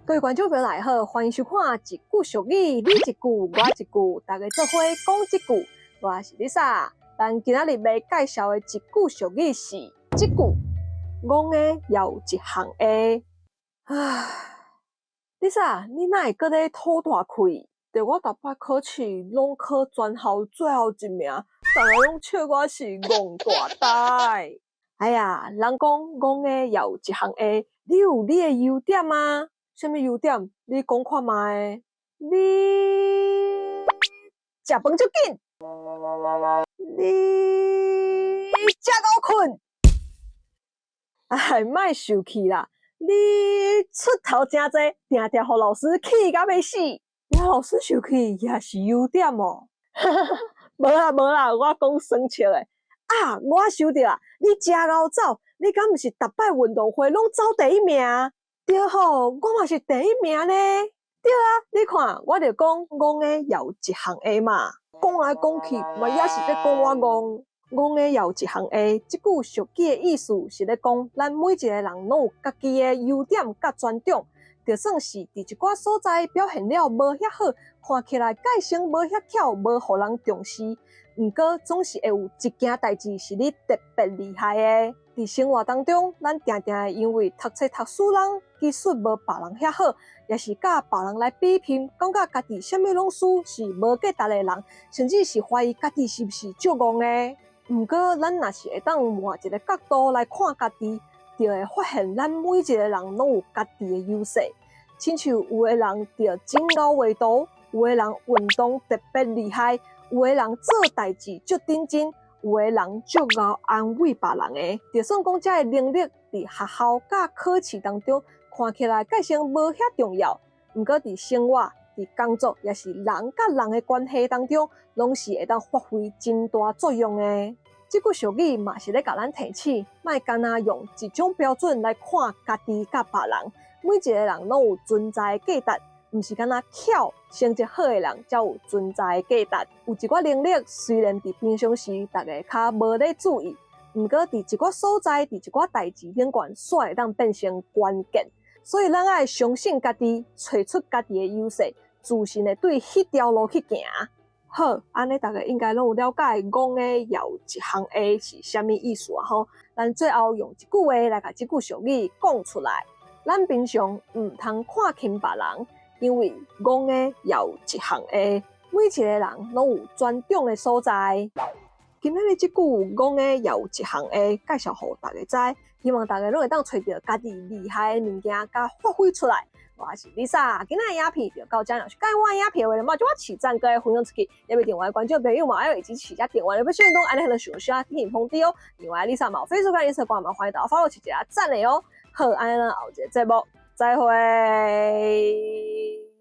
各位观众朋友大家好，欢迎收看一句俗语，你一句我一句，大家做伙讲一句。我是 Lisa， 咱今仔日要介绍的一句俗语是这句：戆的也有一项的。唉 ，Lisa， 你哪会搁咧吐大气？着我逐摆考试拢考全校最后一名，大家拢笑我是戆大呆。哎呀，人讲戆的也有一项的，你有你的优点啊？什么优点？你讲看卖。你食饭足紧，你食够困。哎，莫受气啦！你出头真济，定定互老师气甲要死。你老师受气也是优点哦。无啦，我讲生笑的。啊，我想着啊，你食够走，你敢毋是逐摆运动会拢走第一名？对吼，我嘛是第一名呢。对啊，你看，我就讲戆的也有一项的嘛，讲来讲去嘛也是在讲我戆。戆的也有一项的，这句俗语的意思是咧讲，咱每一个人拢有家己的优点甲专长，就算是伫一寡所在表现了无遐好，看起来个性无遐巧，无互人重视，毋过总是会有一件代志是你特别厉害的。伫生活当中，咱定定会因为读册读书人技术无别人遐好，也是甲别人来比拼，感觉家己啥物拢输，是无价值的人，甚至是怀疑家己是毋是足戆的。毋过，咱若是会当换一个角度来看家己，就会发现咱每一个人拢有家己的优势。亲像有的人着真贤画图，有的人运动特别厉害，有的人做代志足认真。有的人足够安慰别人的，就算讲这个能力伫学校甲考试当中看起来个性无遐重要，毋过伫生活、伫工作，也是人甲人的关系当中，拢是会当发挥真大作用的。这句俗语嘛是咧甲咱提醒，莫干那用一种标准来看家己甲别人，每一个人拢有存在的价值。毋是干那巧成绩好的人才有存在的价值，有一寡能力虽然伫平常时大家较无咧注意，毋过伫一寡所在、伫一寡代志顶悬，煞会当变成关键。所以咱爱相信家己，找出家己的优势，自信的对迄条路去行。好，安尼大家应该拢有了解戆的也有一项的是啥物意思啊？吼，咱最后用一句话来甲这句俗语讲出来。咱平常毋通看轻别人。因为戆的也有一项的，每一个人拢有专长的所在。今仔日这句戆的也有一项的，介绍互大家知，希望大家拢会当找到家己厉害的物件，甲发挥出来。我是 Lisa， 今仔日影片就到这，若是喜欢我影片的话，就我起赞，各位分享出去，也别点我关注朋友嘛，还有以及起下点我的不炫动，安尼很多想需要提醒通知哦。另外 Lisa 嘛 Facebook、Instagram 嘛，欢迎大家 follow 起一下赞的哦。好，安尼咱后一个节目再会。